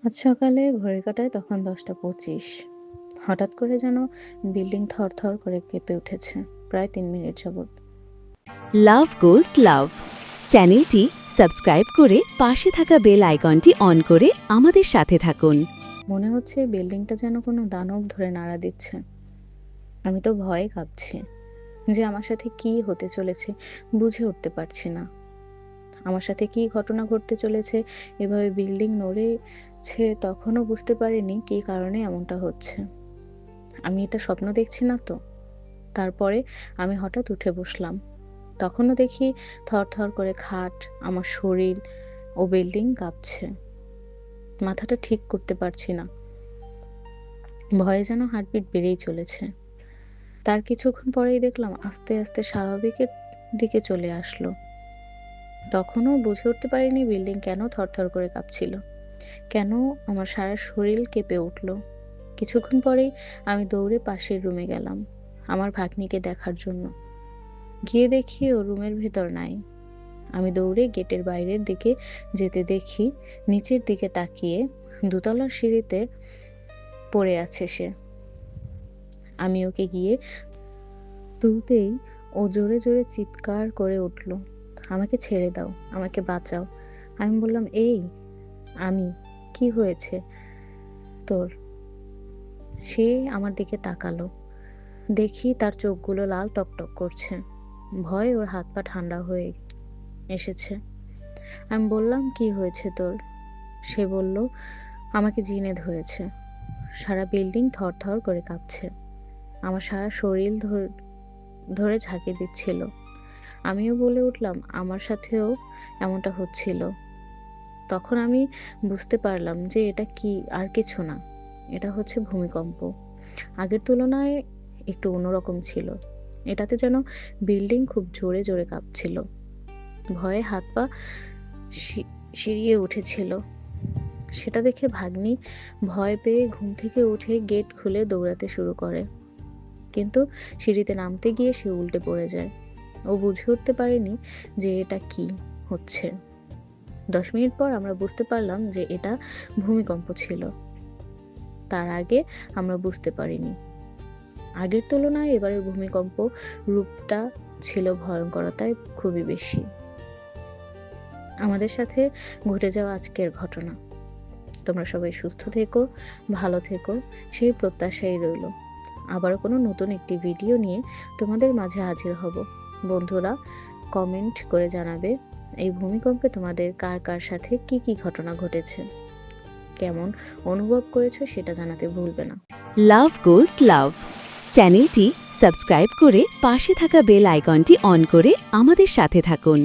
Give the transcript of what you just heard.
আজ সকালে ঘড়ির কাঁটায় তখন 10টা 25। হঠাৎ করে যেন বিল্ডিং থরথর করে কেঁপে উঠেছে প্রায় 3 মিনিট যাবৎ। লাভ গোলস লাভ চ্যানেলটি সাবস্ক্রাইব করে পাশে থাকা বেল আইকনটি অন করে আমাদের সাথে থাকুন। মনে হচ্ছে বিল্ডিংটা যেন কোনো দানব ধরে নাড়া দিচ্ছে। আমি তো ভয়ে কাঁপছি যে আমার সাথে কি হতে চলেছে বুঝে উঠতে পারছি না। আমার সাথে কি ঘটনা ঘটতে চলেছে, এভাবে বিল্ডিং নড়েছে তখনও বুঝতে পারিনি কি কারণে এমনটা হচ্ছে। আমি এটা স্বপ্ন দেখছি না তো? তারপরে আমি হঠাৎ উঠে বসলাম। তখনও দেখি থরথর করে খাট, আমার শরীর ও বিল্ডিং কাঁপছে। মাথাটা ঠিক করতে পারছি না। ভয়ে যেন হার্টবিট বেড়েই চলেছে। তার কিছুক্ষণ পরেই দেখলাম আস্তে আস্তে স্বাভাবিকের দিকে চলে আসলো। তখনও বুঝে উঠতে পারিনি বিল্ডিং কেন থরথর করে কাঁপছিল, কেন আমার সারা শরীর কেঁপে উঠল। কিছুক্ষণ পরেই আমি দৌড়ে পাশের রুমে গেলাম আমার ভাগ্নিকে দেখার জন্য। গিয়ে দেখি ও রুমের ভেতর নাই। আমি দৌড়ে গেটের বাইরের দিকে যেতে দেখি নিচের দিকে তাকিয়ে দোতলার সিঁড়িতে পড়ে আছে সে। আমি ওকে গিয়ে তুলতেই ও জোরে জোরে চিৎকার করে উঠল, আমাকে ছেড়ে দাও, আমাকে বাঁচাও। আমি বললাম, এই আমি, কি হয়েছে তোর? সে আমার দিকে তাকালো। দেখি তার চোখগুলো লাল টকটক করছে। ভয়ে ওর হাত পা ঠান্ডা হয়ে এসেছে। আমি বললাম, কি হয়েছে তোর? সে বলল, আমাকে জিনে ধরেছে। সারা বিল্ডিং থরথর করে কাঁপছে। আমার সারা শরীর ধরে ঝাঁকি দিচ্ছিল। আমিও বলে উঠলাম, আমার সাথেও এমনটা হচ্ছিল। তখন আমি বুঝতে পারলাম যে এটা কি আর কিছু না, এটা হচ্ছে ভূমিকম্প। আগের তুলনায় একটু অন্যরকম ছিল। এটাতে যেন বিল্ডিং খুব জোরে জোরে কাঁপছিল। ভয়ে হাত পা শিরিয়ে উঠেছিল। সেটা দেখে ভাগ্নি ভয় পেয়ে ঘুম থেকে উঠে গেট খুলে দৌড়াতে শুরু করে, কিন্তু সিঁড়িতে নামতে গিয়ে সে উল্টে পড়ে যায়। ও বুঝে উঠতে পারেনি যে এটা কি হচ্ছে। 10 মিনিট পর আমরা বুঝতে পারলাম যে এটা ভূমিকম্প ছিল। তার আগে আমরা বুঝতে পারিনি। আগের তুলনায় এবারের ভূমিকম্প রূপটা ছিল ভয়ঙ্করতায় খুবই বেশি। আমাদের সাথে ঘটে যাওয়া আজকের ঘটনা। তোমরা সবাই সুস্থ থেকো, ভালো থেকো, সেই প্রত্যাশাই রইল। আবারও কোনো নতুন একটি ভিডিও নিয়ে তোমাদের মাঝে হাজির হব। বন্ধুরা, কমেন্ট করে জানাবে এই ভূমিকম্পে তোমাদের কার কার সাথে কি কি ঘটনা ঘটেছে, কেমন অনুভব করেছো সেটা জানাতে ভুলবে না। লাভ গোলস লাভ চ্যানেলটি সাবস্ক্রাইব করে পাশে থাকা বেল আইকনটি অন করে আমাদের সাথে থাকুন।